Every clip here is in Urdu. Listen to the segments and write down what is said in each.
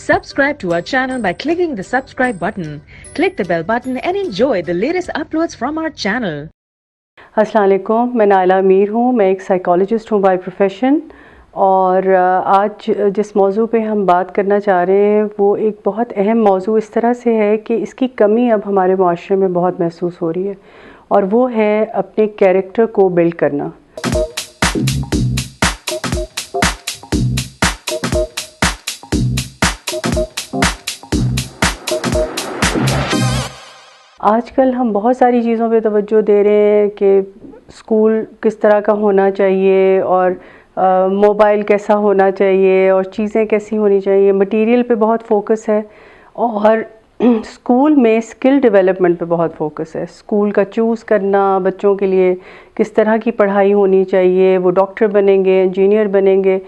Subscribe to our channel by clicking the subscribe button. Click the bell button and enjoy the latest uploads from our channel. السلام علیکم، میں نائلہ امیر ہوں. میں ایک سائیکالوجسٹ ہوں بائی پروفیشن، اور آج جس موضوع پہ ہم بات کرنا چاہ رہے ہیں وہ ایک بہت اہم موضوع اس طرح سے ہے کہ اس کی کمی اب ہمارے معاشرے میں بہت محسوس ہو رہی ہے، اور وہ ہے اپنے کیریکٹر کو بلڈ کرنا. آج کل ہم بہت ساری چیزوں پہ توجہ دے رہے ہیں کہ اسکول کس طرح کا ہونا چاہیے، اور موبائل کیسا ہونا چاہیے، اور چیزیں کیسی ہونی چاہیے. مٹیریل پہ بہت فوکس ہے، اور اسکول میں اسکل ڈیولپمنٹ پہ بہت فوکس ہے. اسکول کا چوز کرنا، بچوں کے لیے کس طرح کی پڑھائی ہونی چاہیے، وہ ڈاکٹر بنیں گے، انجینئر بنیں گے،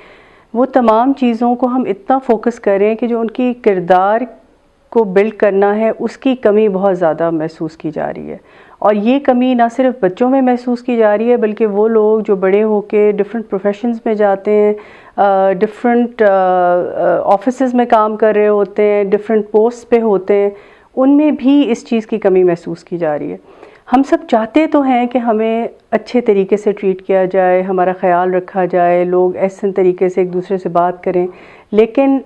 وہ تمام چیزوں کو ہم اتنا فوکس کریں کہ جو ان کی کردار کو بلڈ کرنا ہے اس کی کمی بہت زیادہ محسوس کی جا رہی ہے. اور یہ کمی نہ صرف بچوں میں محسوس کی جا رہی ہے، بلکہ وہ لوگ جو بڑے ہو کے ڈفرینٹ پروفیشنز میں جاتے ہیں، ڈفرینٹ آفیسز میں کام کر رہے ہوتے ہیں، ڈفرینٹ پوسٹ پہ ہوتے ہیں، ان میں بھی اس چیز کی کمی محسوس کی جا رہی ہے. ہم سب چاہتے تو ہیں کہ ہمیں اچھے طریقے سے ٹریٹ کیا جائے، ہمارا خیال رکھا جائے، لوگ احسن طریقے سے ایک دوسرے سے بات کریں، لیکن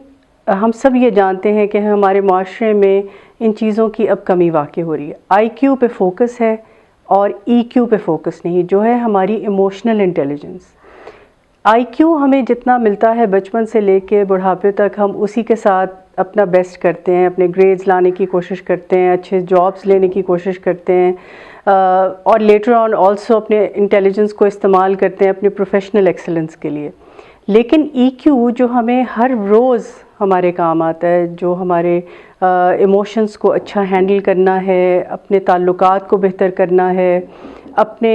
ہم سب یہ جانتے ہیں کہ ہمارے معاشرے میں ان چیزوں کی اب کمی واقع ہو رہی ہے. آئی کیو پہ فوکس ہے اور ای کیو پہ فوکس نہیں، جو ہے ہماری ایموشنل انٹیلیجنس. آئی کیو ہمیں جتنا ملتا ہے بچپن سے لے کے بڑھاپے تک، ہم اسی کے ساتھ اپنا بیسٹ کرتے ہیں، اپنے گریڈز لانے کی کوشش کرتے ہیں، اچھے جابس لینے کی کوشش کرتے ہیں، اور لیٹر آن آلسو اپنے انٹیلیجنس کو استعمال کرتے ہیں اپنے پروفیشنل ایکسلنس کے لیے. لیکن ای کیو جو ہمیں ہر روز ہمارے کام آتا ہے، جو ہمارے ایموشنس کو اچھا ہینڈل کرنا ہے، اپنے تعلقات کو بہتر کرنا ہے، اپنے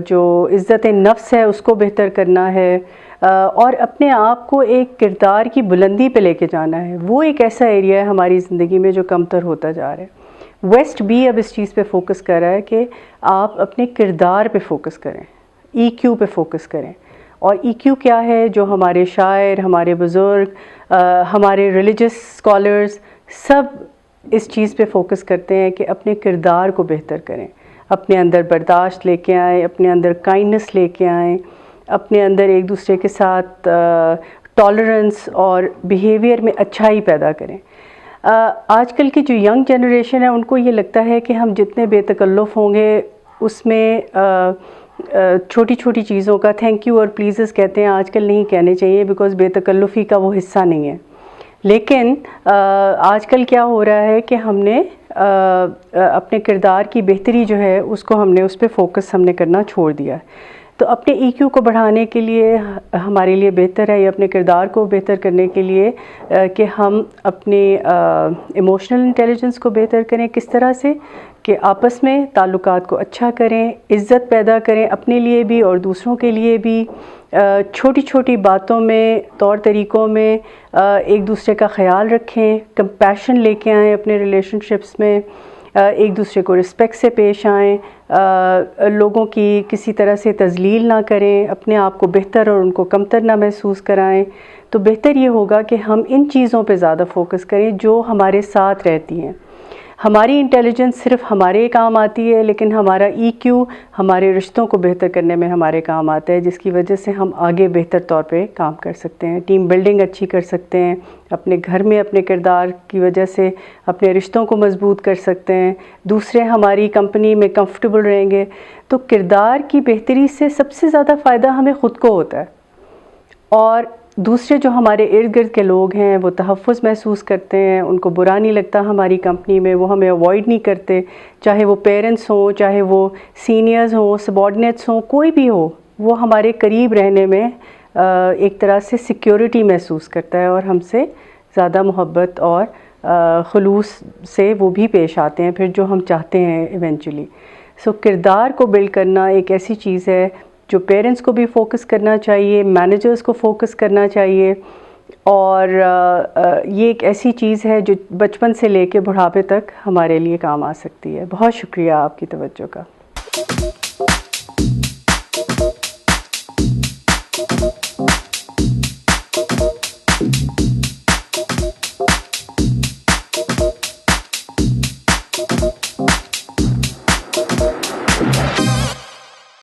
جو عزت نفس ہے اس کو بہتر کرنا ہے، اور اپنے آپ کو ایک کردار کی بلندی پہ لے کے جانا ہے، وہ ایک ایسا ایریا ہے ہماری زندگی میں جو کمتر ہوتا جا رہا ہے. ویسٹ بھی اب اس چیز پہ فوکس کر رہا ہے کہ آپ اپنے کردار پہ فوکس کریں، ای کیو پہ فوکس کریں. اور ای کیو کیا ہے؟ جو ہمارے شاعر، ہمارے بزرگ، ہمارے ریلیجس اسکالرز سب اس چیز پہ فوکس کرتے ہیں کہ اپنے کردار کو بہتر کریں، اپنے اندر برداشت لے کے آئیں، اپنے اندر کائنڈنس لے کے آئیں، اپنے اندر ایک دوسرے کے ساتھ ٹالرنس اور بیہیویئر میں اچھائی پیدا کریں. آج کل کی جو ینگ جنریشن ہے ان کو یہ لگتا ہے کہ ہم جتنے بے تکلف ہوں گے اس میں چھوٹی چھوٹی چیزوں کا تھینک یو اور پلیزز کہتے ہیں آج کل نہیں کہنے چاہیے، بیکاز بے تکلفی کا وہ حصہ نہیں ہے. لیکن آج کل کیا ہو رہا ہے کہ ہم نے اپنے کردار کی بہتری جو ہے اس کو ہم نے اس پہ فوکس ہم نے کرنا چھوڑ دیا ہے. تو اپنے ای کیو کو بڑھانے کے لیے ہمارے لیے بہتر ہے، یا اپنے کردار کو بہتر کرنے کے لیے کہ ہم اپنے ایموشنل انٹیلیجنس کو بہتر کریں. کس طرح سے؟ کہ آپس میں تعلقات کو اچھا کریں، عزت پیدا کریں اپنے لیے بھی اور دوسروں کے لیے بھی. چھوٹی چھوٹی باتوں میں، طور طریقوں میں ایک دوسرے کا خیال رکھیں، کمپیشن لے کے آئیں اپنے ریلیشن شپس میں، ایک دوسرے کو رسپیکٹ سے پیش آئیں، لوگوں کی کسی طرح سے تذلیل نہ کریں، اپنے آپ کو بہتر اور ان کو کمتر نہ محسوس کرائیں. تو بہتر یہ ہوگا کہ ہم ان چیزوں پہ زیادہ فوکس کریں جو ہمارے ساتھ رہتی ہیں. ہماری انٹیلیجنس صرف ہمارے کام آتی ہے، لیکن ہمارا ای کیو ہمارے رشتوں کو بہتر کرنے میں ہمارے کام آتا ہے، جس کی وجہ سے ہم آگے بہتر طور پہ کام کر سکتے ہیں، ٹیم بلڈنگ اچھی کر سکتے ہیں، اپنے گھر میں اپنے کردار کی وجہ سے اپنے رشتوں کو مضبوط کر سکتے ہیں، دوسرے ہماری کمپنی میں کمفرٹیبل رہیں گے. تو کردار کی بہتری سے سب سے زیادہ فائدہ ہمیں خود کو ہوتا ہے، اور دوسرے جو ہمارے ارد گرد کے لوگ ہیں وہ تحفظ محسوس کرتے ہیں، ان کو برا نہیں لگتا ہماری کمپنی میں، وہ ہمیں اوائڈ نہیں کرتے، چاہے وہ پیرنٹس ہوں، چاہے وہ سینئرز ہوں، سبارڈینیٹس ہوں، کوئی بھی ہو، وہ ہمارے قریب رہنے میں ایک طرح سے سیکیورٹی محسوس کرتا ہے، اور ہم سے زیادہ محبت اور خلوص سے وہ بھی پیش آتے ہیں پھر، جو ہم چاہتے ہیں ایونچولی. سو کردار کو بلڈ کرنا ایک ایسی چیز ہے جو پیرنٹس کو بھی فوکس کرنا چاہیے، مینیجرز کو فوکس کرنا چاہیے، اور یہ ایک ایسی چیز ہے جو بچپن سے لے کے بڑھاپے تک ہمارے لیے کام آ سکتی ہے. بہت شکریہ آپ کی توجہ کا. Thank you.